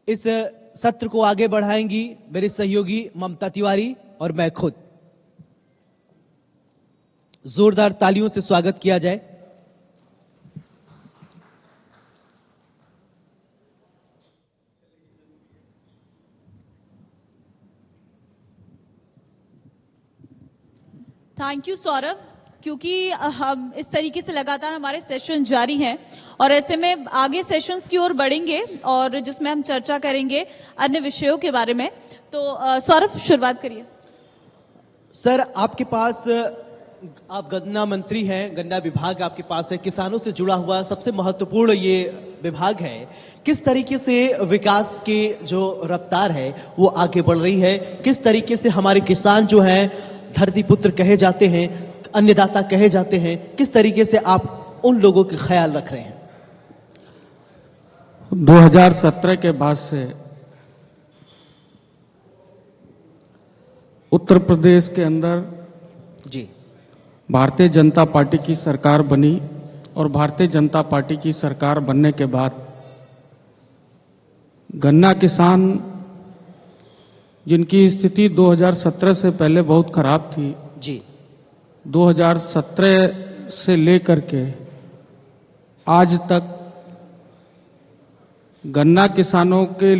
इस सत्र को आगे बढ़ाएंगी मेरी सहयोगी ममता तिवारी और मैं खुद। जोरदार तालियों से स्वागत किया जाए। थैंक यू सौरभ, क्योंकि हम इस तरीके से लगातार हमारे सेशन जारी हैं और ऐसे में आगे सेशंस की ओर बढ़ेंगे और जिसमें हम चर्चा करेंगे अन्य विषयों के बारे में। तो सौरभ शुरुआत करिए। सर, आपके पास, आप गन्ना मंत्री हैं, गन्ना विभाग आपके पास है, किसानों से जुड़ा हुआ सबसे महत्वपूर्ण ये विभाग है। किस तरीके से विकास की जो रफ्तार है वो आगे बढ़ रही है? किस तरीके से हमारे किसान जो हैं धरती पुत्र कहे जाते हैं, अन्नदाता कहे जाते हैं, किस तरीके से आप उन लोगों के ख्याल रख रहे हैं? 2017 के बाद से उत्तर प्रदेश के अंदर जी भारतीय जनता पार्टी की सरकार बनी और भारतीय जनता पार्टी की सरकार बनने के बाद गन्ना किसान जिनकी स्थिति 2017 से पहले बहुत खराब थी, जी 2017 से लेकर के आज तक गन्ना किसानों के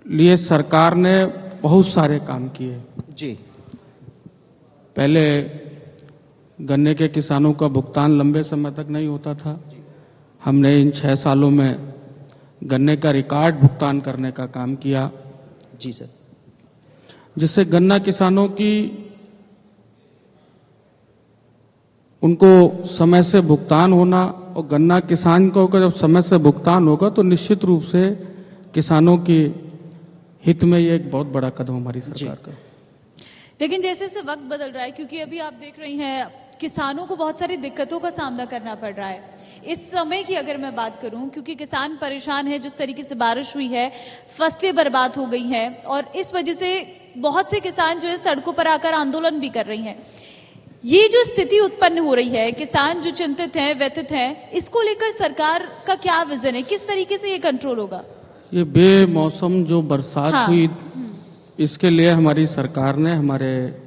लिए सरकार ने बहुत सारे काम किए। जी पहले गन्ने के किसानों का भुगतान लंबे समय तक नहीं होता था। हमने इन 6 सालों में गन्ने का रिकॉर्ड भुगतान करने का काम किया, जी सर, जिससे गन्ना किसानों की उनको समय से भुगतान होना, और गन्ना किसान को जब समय से भुगतान होगा तो निश्चित रूप से किसानों के हित में ये एक बहुत बड़ा कदम हमारी सरकार का। लेकिन जैसे जैसे वक्त बदल रहा है, क्योंकि अभी आप देख रही हैं किसानों को बहुत सारी दिक्कतों का सामना करना पड़ रहा है इस समय की अगर मैं बात करूं, क्योंकि किसान परेशान है। जिस तरीके से बारिश हुई है, फसलें बर्बाद हो गई हैं और इस वजह से बहुत से किसान जो है सड़कों पर आकर आंदोलन भी कर रही हैं। ये जो स्थिति उत्पन्न हो रही है, किसान जो चिंतित हैं, व्यथित हैं, इसको लेकर सरकार का क्या विजन है? किस तरीके से ये कंट्रोल होगा? ये बेमौसम जो बरसात हुई, इसके लिए हमारी सरकार ने, हमारे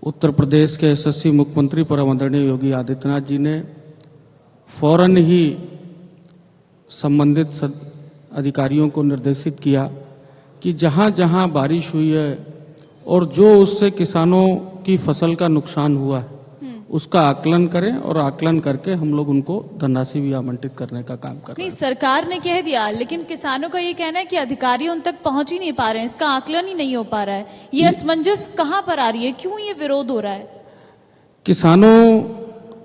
उत्तर प्रदेश के यशस्वी मुख्यमंत्री परम आदरणीय योगी आदित्यनाथ जी ने फौरन ही संबंधित अधिकारियों को निर्देशित किया कि जहां जहां बारिश हुई है और जो उससे किसानों की फसल का नुकसान हुआ है उसका आकलन करें, और आकलन करके हम लोग उनको धनराशि भी आवंटित करने का काम कर रहे हैं। सरकार ने कह दिया, लेकिन किसानों का ये कहना है कि अधिकारी उन तक पहुंच ही नहीं पा रहे हैं, इसका आकलन ही नहीं हो पा रहा है। ये असमंजस कहां पर आ रही है? क्यों ये विरोध हो रहा है? किसानों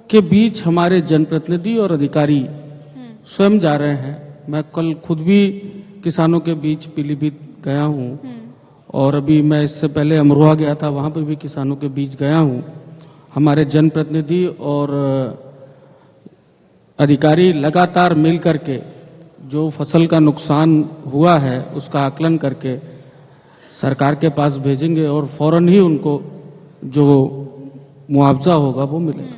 के बीच हमारे जनप्रतिनिधि और अधिकारी स्वयं जा रहे हैं। मैं कल खुद भी किसानों के बीच पीलीभीत गया हूं, और अभी मैं इससे पहले अमरोहा गया था, वहां पर भी किसानों के बीच गया हूं। हमारे जनप्रतिनिधि और अधिकारी लगातार मिल करके जो फसल का नुकसान हुआ है उसका आकलन करके सरकार के पास भेजेंगे और फौरन ही उनको जो मुआवजा होगा वो मिलेगा।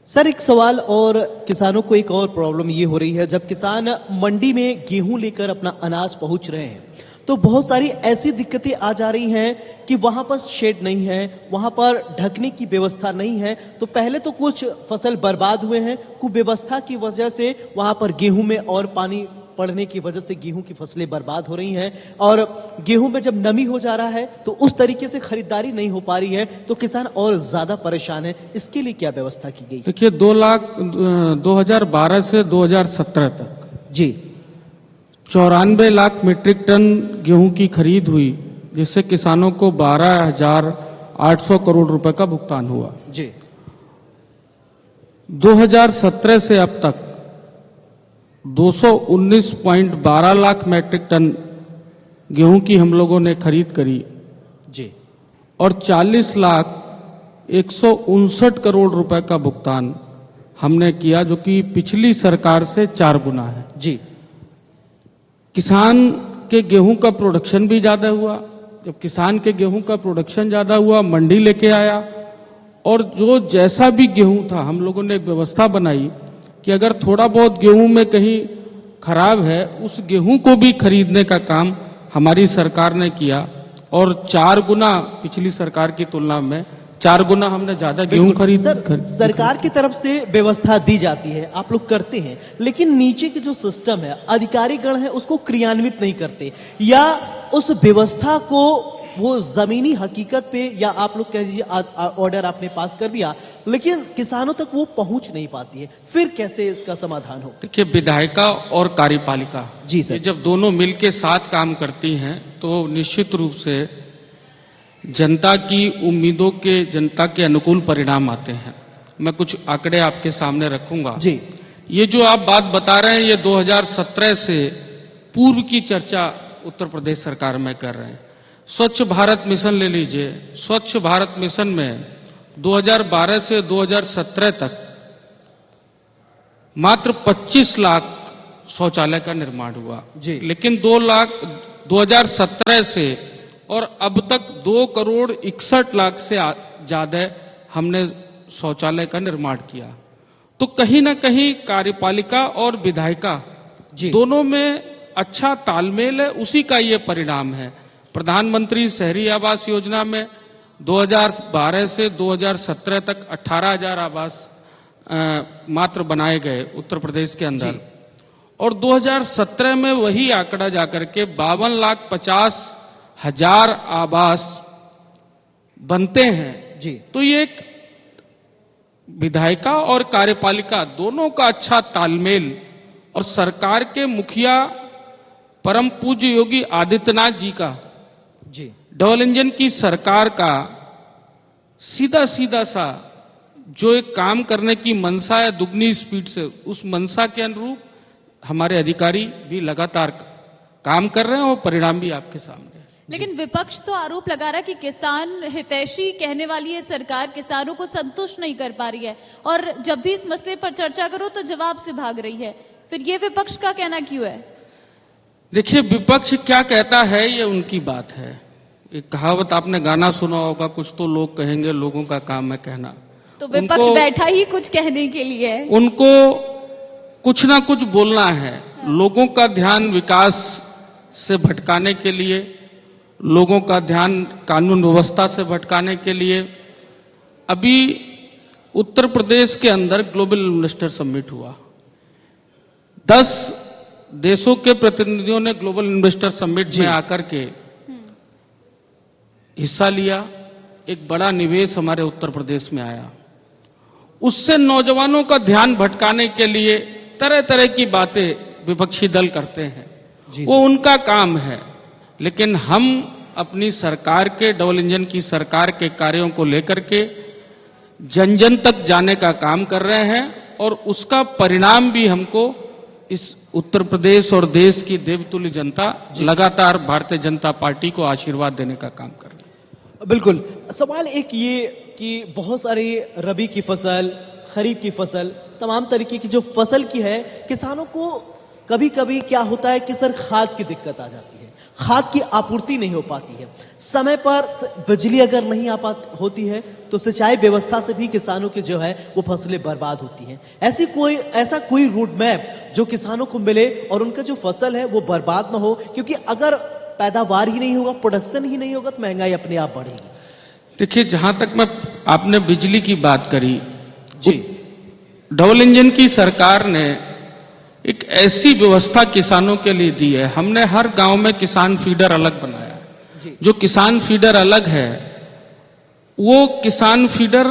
सर, एक सवाल, और किसानों को एक और प्रॉब्लम ये हो रही है, जब किसान मंडी में गेहूं लेकर अपना अनाज पहुंच रहे हैं तो बहुत सारी ऐसी दिक्कतें आ जा रही हैं कि वहां पर शेड नहीं है, वहां पर ढकने की व्यवस्था नहीं है। तो पहले तो कुछ फसल बर्बाद हुए हैं, कुव्यवस्था की वजह से वहां पर गेहूं में और पानी पड़ने की वजह से गेहूं की फसलें बर्बाद हो रही हैं, और गेहूं में जब नमी हो जा रहा है तो उस तरीके से खरीदारी नहीं हो पा रही है, तो किसान और ज्यादा परेशान है। इसके लिए क्या व्यवस्था की गई? देखिए, 2012 से 2017 तक जी 94 लाख मीट्रिक टन गेहूं की खरीद हुई, जिससे किसानों को 12,800 करोड़ रुपए का भुगतान हुआ। जी 2017 से अब तक 219.12 लाख मीट्रिक टन गेहूं की हम लोगों ने खरीद करी जी, और 40,159 करोड़ रुपए का भुगतान हमने किया, जो कि पिछली सरकार से 4 गुना है। जी किसान के गेहूं का प्रोडक्शन भी ज्यादा हुआ। जब किसान के गेहूं का प्रोडक्शन ज्यादा हुआ, मंडी लेके आया, और जो जैसा भी गेहूं था हम लोगों ने एक व्यवस्था बनाई कि अगर थोड़ा बहुत गेहूं में कहीं खराब है उस गेहूं को भी खरीदने का काम हमारी सरकार ने किया और 4 गुना पिछली सरकार की तुलना में 4 गुना हमने ज्यादा गेहूं सर, सरकार की तरफ से व्यवस्था दी जाती है, आप लोग करते हैं, लेकिन नीचे के जो सिस्टम है, अधिकारीगण है, उसको क्रियान्वित नहीं करते, या उस व्यवस्था को वो जमीनी हकीकत पे, या आप लोग कह दीजिए ऑर्डर आपने पास कर दिया, लेकिन किसानों तक वो पहुंच नहीं पाती है, फिर कैसे इसका समाधान हो? देखिए, विधायिका और कार्यपालिका जी सर, ये जब दोनों मिलके साथ काम करती हैं तो निश्चित रूप से जनता की उम्मीदों के, जनता के अनुकूल परिणाम आते हैं। मैं कुछ आंकड़े आपके सामने रखूंगा जी। ये जो आप बात बता रहे हैं ये 2017 से पूर्व की चर्चा उत्तर प्रदेश सरकार में कर रहे हैं। स्वच्छ भारत मिशन ले लीजिए, स्वच्छ भारत मिशन में 2012 से 2017 तक मात्र 25 लाख शौचालय का निर्माण हुआ जी। लेकिन 2017 से और अब तक 2,61,00,000 से ज्यादा हमने शौचालय का निर्माण किया। तो कहीं ना कहीं कार्यपालिका और विधायिका दोनों में अच्छा तालमेल है, उसी का ये परिणाम है। प्रधानमंत्री शहरी आवास योजना में 2012 से 2017 तक 18,000 आवास मात्र बनाए गए उत्तर प्रदेश के अंदर, और 2017 में वही आंकड़ा जाकर के 52,50,000 आवास बनते हैं जी। तो ये एक विधायिका और कार्यपालिका दोनों का अच्छा तालमेल और सरकार के मुखिया परम पूज्य योगी आदित्यनाथ जी का जी डबल इंजन की सरकार का सीधा सीधा सा जो एक काम करने की मनसा है दुगनी स्पीड से, उस मनसा के अनुरूप हमारे अधिकारी भी लगातार काम कर रहे हैं और परिणाम भी आपके सामने है। लेकिन विपक्ष तो आरोप लगा रहा है कि किसान हितैषी कहने वाली ये सरकार किसानों को संतुष्ट नहीं कर पा रही है, और जब भी इस मसले पर चर्चा करो तो जवाब से भाग रही है। फिर ये विपक्ष का कहना क्यों है? देखिए, विपक्ष क्या कहता है ये उनकी बात है। एक कहावत आपने गाना सुना होगा, कुछ तो लोग कहेंगे लोगों का काम है कहना। तो विपक्ष बैठा ही कुछ कहने के लिए है। उनको कुछ ना कुछ बोलना है, लोगों का ध्यान विकास से भटकाने के लिए, लोगों का ध्यान कानून व्यवस्था से भटकाने के लिए। अभी उत्तर प्रदेश के अंदर ग्लोबल इन्वेस्टर समिट हुआ, 10 देशों के प्रतिनिधियों ने ग्लोबल इन्वेस्टर समिट में आकर के हिस्सा लिया। एक बड़ा निवेश हमारे उत्तर प्रदेश में आया, उससे नौजवानों का ध्यान भटकाने के लिए तरह तरह की बातें विपक्षी दल करते हैं, वो उनका काम है। लेकिन हम अपनी सरकार के, डबल इंजन की सरकार के कार्यों को लेकर के जन जन तक जाने का काम कर रहे हैं, और उसका परिणाम भी हमको इस उत्तर प्रदेश और देश की देवतुल्य जनता लगातार भारतीय जनता पार्टी को आशीर्वाद देने का काम कर रही है। बिल्कुल। सवाल एक ये कि बहुत सारी रबी की फसल, खरीफ की फसल, तमाम तरीके की जो फसल की है, किसानों को कभी कभी क्या होता है कि सर खाद की दिक्कत आ जाती है, खाद की आपूर्ति नहीं हो पाती है, समय पर बिजली अगर नहीं होती है तो सिंचाई व्यवस्था से भी किसानों की जो है वो फसलें बर्बाद होती हैं। ऐसा कोई रूट मैप जो किसानों को मिले और उनका जो फसल है वो बर्बाद ना हो, क्योंकि अगर पैदावार ही नहीं होगा, प्रोडक्शन ही नहीं होगा, तो महंगाई अपने आप बढ़ेगी। देखिए, जहां तक मैं, आपने बिजली की बात करी जी, डबल इंजन की सरकार ने एक ऐसी व्यवस्था किसानों के लिए दी है। हमने हर गांव में किसान फीडर अलग बनाया। जो किसान फीडर अलग है, वो किसान फीडर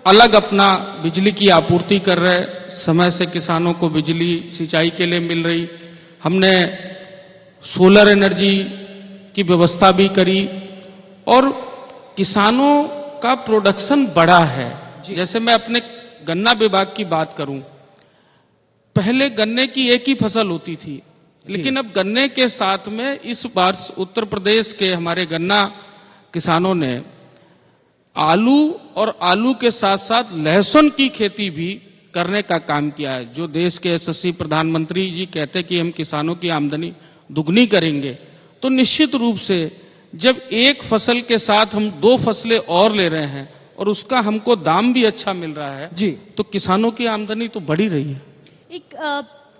अलग अपना बिजली की आपूर्ति कर रहे, समय से किसानों को बिजली सिंचाई के लिए मिल रही। हमने सोलर एनर्जी की व्यवस्था भी करी, और किसानों का प्रोडक्शन बढ़ा है। जैसे मैं अपने गन्ना विभाग की बात करूं, पहले गन्ने की एक ही फसल होती थी, लेकिन अब गन्ने के साथ में इस बार उत्तर प्रदेश के हमारे गन्ना किसानों ने आलू, और आलू के साथ साथ लहसुन की खेती भी करने का काम किया है। जो देश के यशस्वी प्रधानमंत्री जी कहते हैं कि हम किसानों की आमदनी दुगनी करेंगे, तो निश्चित रूप से जब एक फसल के साथ हम 2 फसलें और ले रहे हैं और उसका हमको दाम भी अच्छा मिल रहा है जी, तो किसानों की आमदनी तो बढ़ी रही है। एक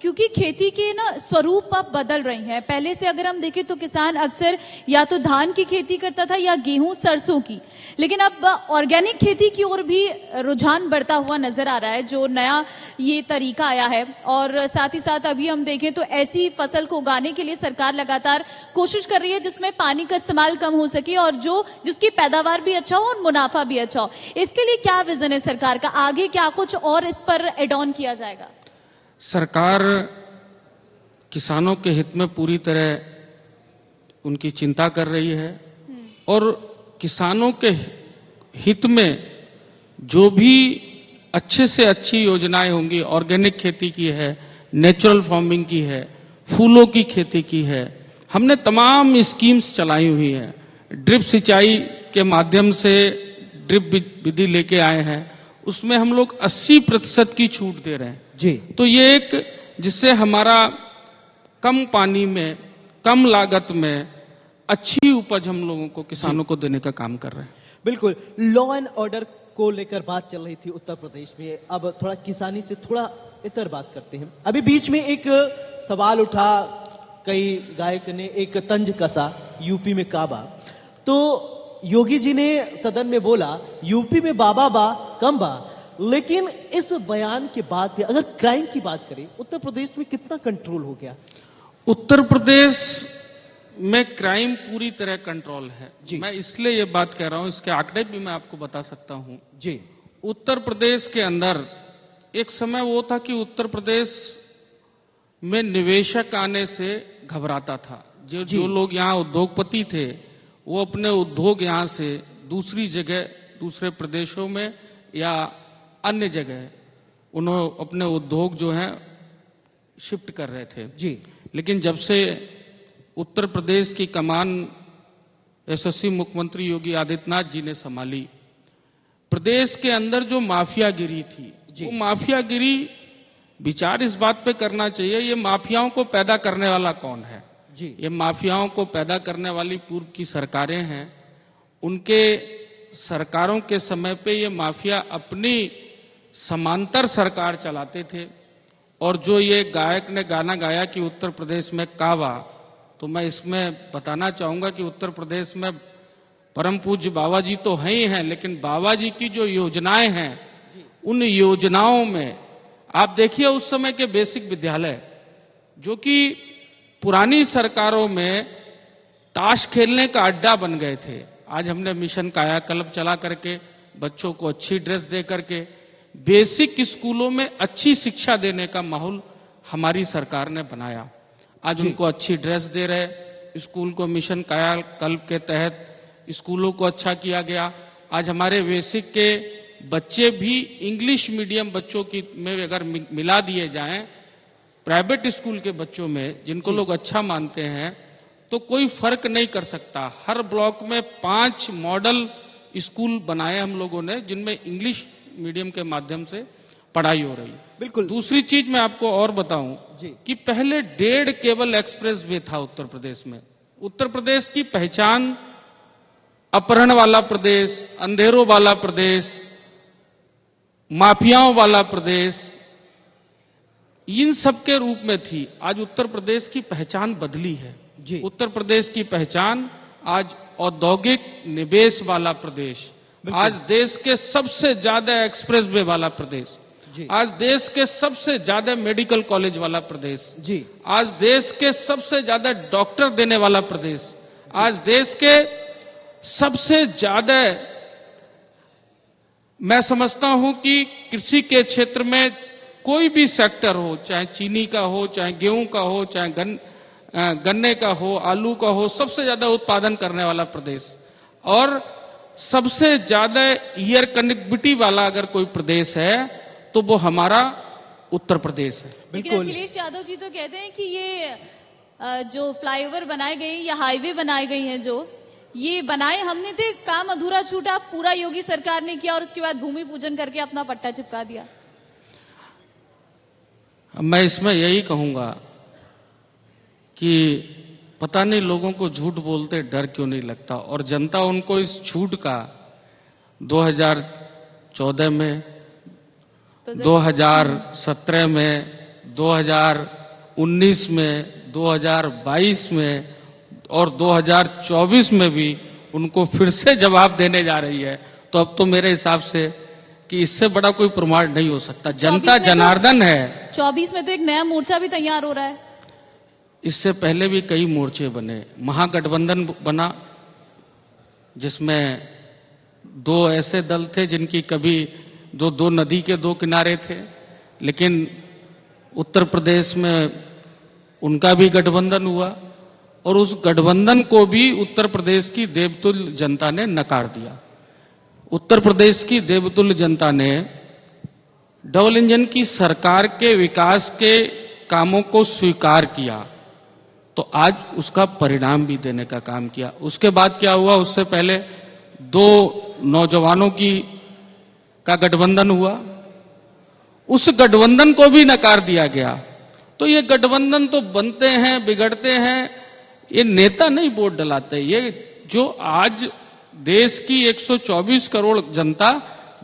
क्योंकि खेती के ना स्वरूप अब बदल रहे हैं। पहले से अगर हम देखें तो किसान अक्सर या तो धान की खेती करता था या गेहूं सरसों की, लेकिन अब ऑर्गेनिक खेती की ओर भी रुझान बढ़ता हुआ नजर आ रहा है, जो नया ये तरीका आया है। और साथ ही साथ अभी हम देखें तो ऐसी फसल को उगाने के लिए सरकार लगातार कोशिश कर रही है जिसमें पानी का इस्तेमाल कम हो सके और जिसकी पैदावार भी अच्छा हो और मुनाफा भी अच्छा हो। इसके लिए क्या विजन है सरकार का, आगे क्या कुछ और इस पर एड ऑन किया जाएगा? सरकार किसानों के हित में पूरी तरह उनकी चिंता कर रही है और किसानों के हित में जो भी अच्छे से अच्छी योजनाएं होंगी, ऑर्गेनिक खेती की है, नेचुरल फार्मिंग की है, फूलों की खेती की है, हमने तमाम स्कीम्स चलाई हुई हैं। ड्रिप सिंचाई के माध्यम से ड्रिप विधि लेके आए हैं, उसमें हम लोग 80% की छूट दे रहे हैं जी। तो ये एक जिससे हमारा कम पानी में कम लागत में अच्छी उपज हम लोगों को किसानों को देने का काम कर रहे हैं। बिल्कुल, लॉ एंड ऑर्डर को लेकर बात चल रही थी उत्तर प्रदेश में। अब थोड़ा किसानी से थोड़ा इतर बात करते हैं। अभी बीच में एक सवाल उठा, कई गायक ने एक तंज कसा यूपी में काबा, तो योगी जी ने सदन में बोला यूपी में बाबा बा कम बा, लेकिन इस बयान के बाद भी अगर क्राइम की बात करें उत्तर प्रदेश में कितना कंट्रोल हो गया? उत्तर प्रदेश में क्राइम पूरी तरह कंट्रोल है जी। मैं इसलिए ये बात कह रहा हूं, इसके आंकड़े भी मैं आपको बता सकता हूं जी। उत्तर प्रदेश के अंदर एक समय वो था कि उत्तर प्रदेश में निवेशक आने से घबराता था। जो लोग यहाँ उद्योगपति थे वो अपने उद्योग यहाँ से दूसरी जगह, दूसरे प्रदेशों में या अन्य जगह उन्होंने अपने उद्योग जो हैं शिफ्ट कर रहे थे जी। लेकिन जब से उत्तर प्रदेश की कमान यशस्वी मुख्यमंत्री योगी आदित्यनाथ जी ने संभाली, प्रदेश के अंदर जो माफियागिरी थी, वो माफियागिरी विचार इस बात पे करना चाहिए ये माफियाओं को पैदा करने वाला कौन है जी। ये माफियाओं को पैदा करने वाली पूर्व की सरकारें हैं। उनके सरकारों के समय पे ये माफिया अपनी समांतर सरकार चलाते थे। और जो ये गायक ने गाना गाया कि उत्तर प्रदेश में काबा, तो मैं इसमें बताना चाहूंगा कि उत्तर प्रदेश में परम पूज्य बाबा जी तो हैं ही हैं, लेकिन बाबा जी की जो योजनाएं हैं उन योजनाओं में आप देखिए उस समय के बेसिक विद्यालय जो कि पुरानी सरकारों में ताश खेलने का अड्डा बन गए थे, आज हमने मिशन कायाकल्प चला करके बच्चों को अच्छी ड्रेस दे करके बेसिक स्कूलों में अच्छी शिक्षा देने का माहौल हमारी सरकार ने बनाया। आज उनको अच्छी ड्रेस दे रहे, स्कूल को मिशन कायाकल्प के तहत स्कूलों को अच्छा किया गया। आज हमारे बेसिक के बच्चे भी इंग्लिश मीडियम बच्चों की में अगर मिला दिए जाएं प्राइवेट स्कूल के बच्चों में जिनको लोग अच्छा मानते हैं तो कोई फर्क नहीं कर सकता। हर ब्लॉक में 5 मॉडल स्कूल बनाए हम लोगों ने जिनमें इंग्लिश मीडियम के माध्यम से पढ़ाई हो रही है। बिल्कुल। दूसरी चीज मैं आपको और बताऊं कि पहले 1.5 केबल एक्सप्रेस वे था उत्तर प्रदेश में। उत्तर प्रदेश की पहचान अपहरण वाला प्रदेश, अंधेरों वाला प्रदेश, माफियाओं वाला प्रदेश, इन सब के रूप में थी। आज उत्तर प्रदेश की पहचान बदली है जी। उत्तर प्रदेश की पहचान आज औद्योगिक निवेश वाला प्रदेश, आज देश के सबसे ज्यादा एक्सप्रेस वे वाला प्रदेश, आज देश के सबसे ज्यादा मेडिकल कॉलेज वाला प्रदेश जी, आज देश के सबसे ज्यादा डॉक्टर देने वाला प्रदेश, आज देश के सबसे ज्यादा मैं समझता हूं कि कृषि के क्षेत्र में कोई भी सेक्टर हो, चाहे चीनी का हो, चाहे गेहूं का हो, चाहे गन्ने का हो, आलू का हो, सबसे ज्यादा उत्पादन करने वाला प्रदेश और सबसे ज्यादा एयर कनेक्टिविटी वाला अगर कोई प्रदेश है तो वो हमारा उत्तर प्रदेश है। लेकिन अखिलेश यादव जी तो कहते हैं कि ये जो फ्लाईओवर बनाए गए या हाईवे बनाए गए हैं जो ये बनाए हमने थे, काम अधूरा छूटा, पूरा योगी सरकार ने किया और उसके बाद भूमि पूजन करके अपना पट्टा चिपका दिया। मैं इसमें यही कहूंगा कि पता नहीं लोगों को झूठ बोलते डर क्यों नहीं लगता और जनता उनको इस झूठ का 2014 में, 2017 में, 2019 में, 2022 में और 2024 में भी उनको फिर से जवाब देने जा रही है। तो अब तो मेरे हिसाब से कि इससे बड़ा कोई प्रमाण नहीं हो सकता। जनता जनार्दन है। 24 में तो एक नया मोर्चा भी तैयार हो रहा है। इससे पहले भी कई मोर्चे बने, महागठबंधन बना जिसमें दो ऐसे दल थे जिनकी कभी दो नदी के दो किनारे थे, लेकिन उत्तर प्रदेश में उनका भी गठबंधन हुआ और उस गठबंधन को भी उत्तर प्रदेश की देवतुल्य जनता ने नकार दिया। उत्तर प्रदेश की देवतुल्य जनता ने डबल इंजन की सरकार के विकास के कामों को स्वीकार किया, तो आज उसका परिणाम भी देने का काम किया। उसके बाद क्या हुआ, उससे पहले दो नौजवानों का गठबंधन हुआ, उस गठबंधन को भी नकार दिया गया। तो ये गठबंधन तो बनते हैं, बिगड़ते हैं, ये नेता नहीं वोट डलाते। ये जो आज देश की 124 करोड़ जनता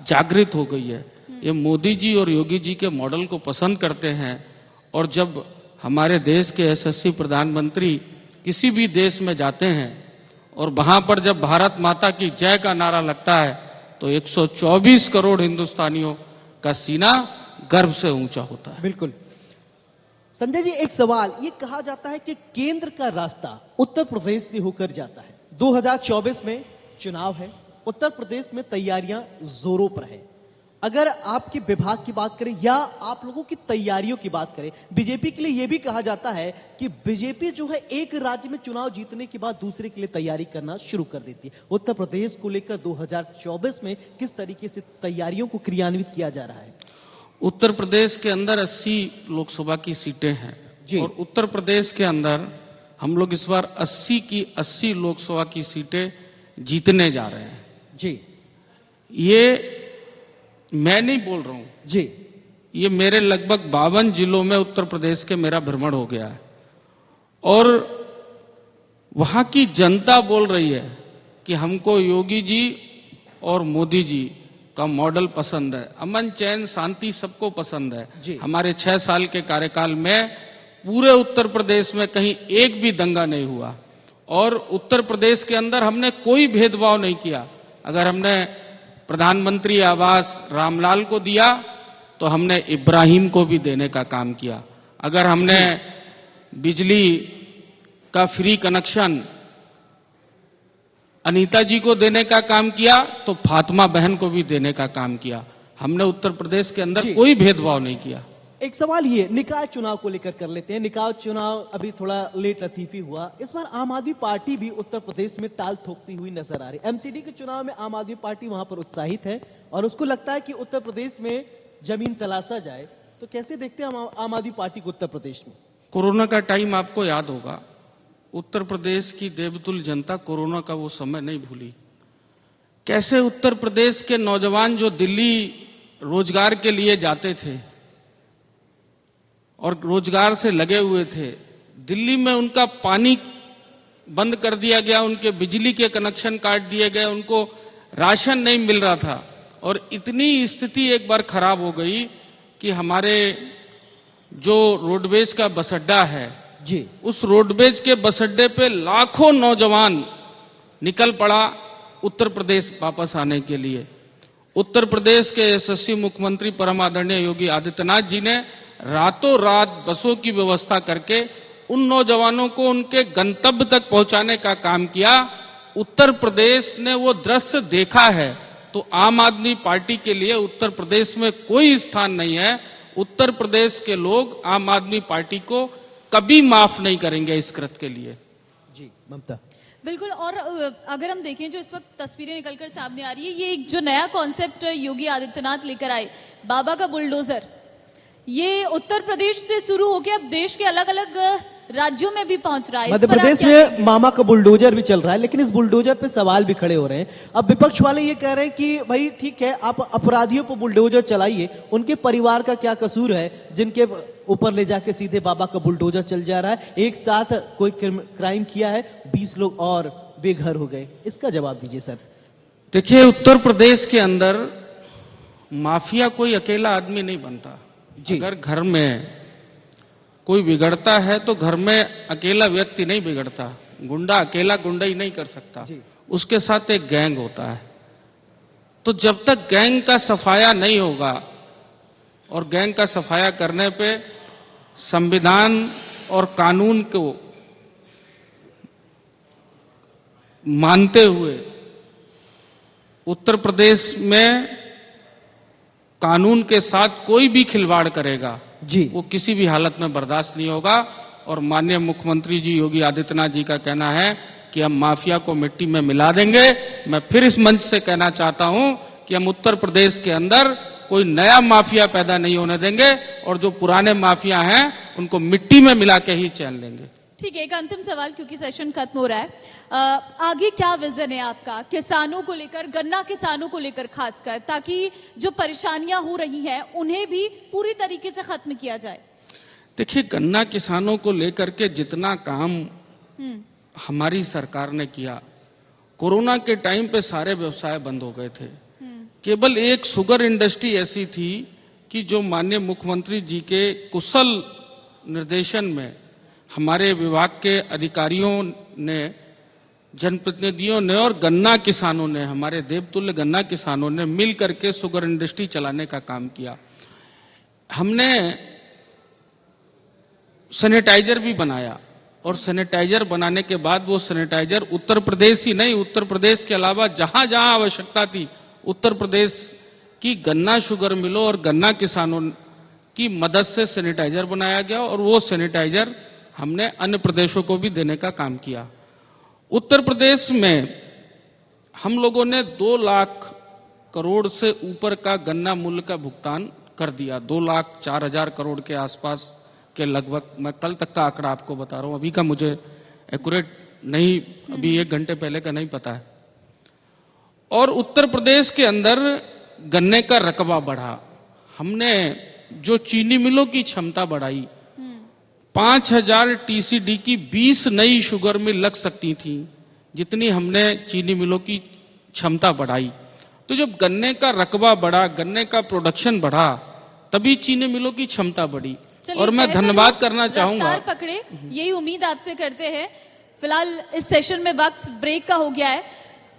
जागृत हो गई है, ये मोदी जी और योगी जी के मॉडल को पसंद करते हैं। और जब हमारे देश के यशस्वी प्रधानमंत्री किसी भी देश में जाते हैं और वहां पर जब भारत माता की जय का नारा लगता है तो 124 करोड़ हिंदुस्तानियों का सीना गर्व से ऊंचा होता है। बिल्कुल। संजय जी, एक सवाल, ये कहा जाता है कि केंद्र का रास्ता उत्तर प्रदेश से होकर जाता है। 2024 में चुनाव है, उत्तर प्रदेश में तैयारियां जोरों पर है। अगर आपके विभाग की बात करें या आप लोगों की तैयारियों की बात करें, बीजेपी के लिए यह भी कहा जाता है कि बीजेपी जो है एक राज्य में चुनाव जीतने के बाद दूसरे के लिए तैयारी करना शुरू कर देती है। उत्तर प्रदेश को लेकर 2024 में किस तरीके से तैयारियों को क्रियान्वित किया जा रहा है? उत्तर प्रदेश के अंदर 80 लोकसभा की सीटें हैं जी। और उत्तर प्रदेश के अंदर हम लोग इस बार 80 की 80 लोकसभा की सीटें जीतने जा रहे हैं जी। ये मैं नहीं बोल रहा हूं जी, ये मेरे लगभग 52 जिलों में उत्तर प्रदेश के मेरा भ्रमण हो गया है और वहां की जनता बोल रही है कि हमको योगी जी और मोदी जी का मॉडल पसंद है। अमन, चैन, शांति सबको पसंद है। हमारे 6 साल के कार्यकाल में पूरे उत्तर प्रदेश में कहीं एक भी दंगा नहीं हुआ और उत्तर प्रदेश के अंदर हमने कोई भेदभाव नहीं किया। अगर हमने प्रधानमंत्री आवास रामलाल को दिया तो हमने इब्राहिम को भी देने का काम किया। अगर हमने बिजली का फ्री कनेक्शन अनीता जी को देने का काम किया तो फातिमा बहन को भी देने का काम किया। हमने उत्तर प्रदेश के अंदर कोई भेदभाव नहीं किया। एक सवाल ये निकाय चुनाव को लेकर कर लेते हैं। निकाय चुनाव अभी थोड़ा लेट लतीफी हुआ, इस बार आम आदमी पार्टी भी उत्तर प्रदेश में ताल ठोकती हुई नजर आ रही है। एमसीडी के चुनाव में आम आदमी पार्टी वहां पर उत्साहित है और उसको लगता है कि उत्तर प्रदेश में जमीन तलाशा जाए। तो कैसे देखते हैं आम आदमी पार्टी को उत्तर प्रदेश में? कोरोना का टाइम आपको याद होगा, उत्तर प्रदेश की देवतुल्य जनता कोरोना का वो समय नहीं भूली। कैसे उत्तर प्रदेश के नौजवान जो दिल्ली रोजगार के लिए जाते थे और रोजगार से लगे हुए थे, दिल्ली में उनका पानी बंद कर दिया गया, उनके बिजली के कनेक्शन काट दिए गए, उनको राशन नहीं मिल रहा था और इतनी स्थिति एक बार खराब हो गई कि हमारे जो रोडवेज का बस अड्डा है जी, उस रोडवेज के बस अड्डे पे लाखों नौजवान निकल पड़ा उत्तर प्रदेश वापस आने के लिए। उत्तर प्रदेश के यशस्वी मुख्यमंत्री परम आदरणीय योगी आदित्यनाथ जी ने रातों रात बसों की व्यवस्था करके उन नौजवानों को उनके गंतव्य तक पहुंचाने का काम किया। उत्तर प्रदेश ने वो दृश्य देखा है। तो आम आदमी पार्टी के लिए उत्तर प्रदेश में कोई स्थान नहीं है। उत्तर प्रदेश के लोग आम आदमी पार्टी को कभी माफ नहीं करेंगे इस कृत्य के लिए। जी ममता। बिल्कुल। और अगर हम देखें जो इस वक्त तस्वीरें निकलकर सामने आ रही है, ये एक जो नया कॉन्सेप्ट योगी आदित्यनाथ लेकर आए, बाबा का बुलडोजर, ये उत्तर प्रदेश से शुरू होकर अब देश के अलग अलग राज्यों में भी पहुंच रहा है। मध्य प्रदेश में मामा का बुलडोजर भी चल रहा है, लेकिन इस बुलडोजर पे सवाल भी खड़े हो रहे हैं। अब विपक्ष वाले ये कह रहे हैं कि भाई ठीक है, आप अपराधियों पर बुलडोजर चलाइए, उनके परिवार का क्या कसूर है जिनके ऊपर ले जाके सीधे बाबा का बुलडोजर चल जा रहा है। एक साथ कोई क्राइम किया है, 20 लोग और बेघर हो गए। इसका जवाब दीजिए सर। देखिए, उत्तर प्रदेश के अंदर माफिया कोई अकेला आदमी नहीं बनता। अगर घर में कोई बिगड़ता है तो घर में अकेला व्यक्ति नहीं बिगड़ता, गुंडा अकेला गुंडाई नहीं कर सकता, उसके साथ एक गैंग होता है। तो जब तक गैंग का सफाया नहीं होगा, और गैंग का सफाया करने पे संविधान और कानून को मानते हुए उत्तर प्रदेश में कानून के साथ कोई भी खिलवाड़ करेगा जी, वो किसी भी हालत में बर्दाश्त नहीं होगा। और माननीय मुख्यमंत्री जी योगी आदित्यनाथ जी का कहना है कि हम माफिया को मिट्टी में मिला देंगे। मैं फिर इस मंच से कहना चाहता हूं कि हम उत्तर प्रदेश के अंदर कोई नया माफिया पैदा नहीं होने देंगे, और जो पुराने माफिया हैं उनको मिट्टी में मिला के ही चैन लेंगे। ठीक है, एक अंतिम सवाल क्योंकि सेशन खत्म हो रहा है। आगे क्या विजन है आपका किसानों को लेकर, गन्ना किसानों को लेकर खासकर, ताकि जो परेशानियां हो रही हैं उन्हें भी पूरी तरीके से खत्म किया जाए? देखिए, गन्ना किसानों को लेकर के जितना काम हमारी सरकार ने किया, कोरोना के टाइम पे सारे व्यवसाय बंद हो गए थे। केवल एक शुगर इंडस्ट्री ऐसी थी कि जो माननीय मुख्यमंत्री जी के कुशल निर्देशन में हमारे विभाग के अधिकारियों ने, जनप्रतिनिधियों ने और गन्ना किसानों ने, हमारे देवतुल्य गन्ना किसानों ने मिल करके शुगर इंडस्ट्री चलाने का काम किया। हमने सैनिटाइजर भी बनाया, और सैनिटाइजर बनाने के बाद वो सैनिटाइजर उत्तर प्रदेश ही नहीं, उत्तर प्रदेश के अलावा जहां जहां आवश्यकता थी, उत्तर प्रदेश की गन्ना शुगर मिलों और गन्ना किसानों की मदद से सैनिटाइजर बनाया गया, और वो सैनिटाइजर हमने अन्य प्रदेशों को भी देने का काम किया। उत्तर प्रदेश में हम लोगों ने 2 लाख करोड़ से ऊपर का गन्ना मूल्य का भुगतान कर दिया। 2,04,000 करोड़ के आसपास के लगभग, मैं कल तक का आंकड़ा आपको बता रहा हूं, अभी का मुझे एक्यूरेट नहीं, अभी 1 घंटे पहले का नहीं पता है। और उत्तर प्रदेश के अंदर गन्ने का रकबा बढ़ा, हमने जो चीनी मिलों की क्षमता बढ़ाई, 5,000 TCD की 20 नई शुगर मिल लग सकती थी, जितनी हमने चीनी मिलों की क्षमता बढ़ाई। तो जब गन्ने का रकबा बढ़ा, गन्ने का प्रोडक्शन बढ़ा, तभी चीनी मिलों की क्षमता बढ़ी। और मैं धन्यवाद करना चाहूंगा, रफ्तार पकड़े, यही उम्मीद आपसे करते हैं। फिलहाल इस सेशन में वक्त ब्रेक का हो गया है,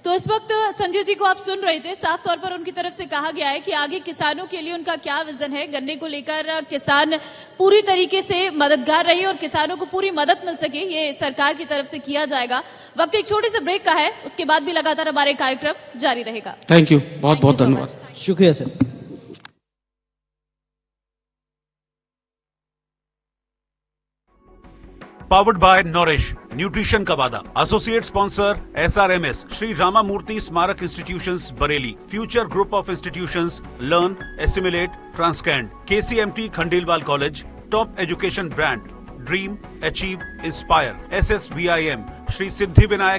तो इस वक्त संजीव जी को आप सुन रहे थे, साफ तौर पर उनकी तरफ से कहा गया है कि आगे किसानों के लिए उनका क्या विजन है। गन्ने को लेकर किसान पूरी तरीके से मददगार रहे और किसानों को पूरी मदद मिल सके, ये सरकार की तरफ से किया जाएगा। वक्त एक छोटे से ब्रेक का है, उसके बाद भी लगातार हमारे कार्यक्रम जारी रहेगा। थैंक यू, बहुत बहुत धन्यवाद। शुक्रिया सर। पावर्ड बाय नॉरिश, न्यूट्रिशन का वादा। Associate sponsor SRMS, Shri Ramamurti स्मारक institutions Bareilly, future group of institutions, learn, assimilate, transcend, KCMT Khandelwal college, top education brand, dream, achieve, inspire, SSVIM, Shri Siddhi Vinayak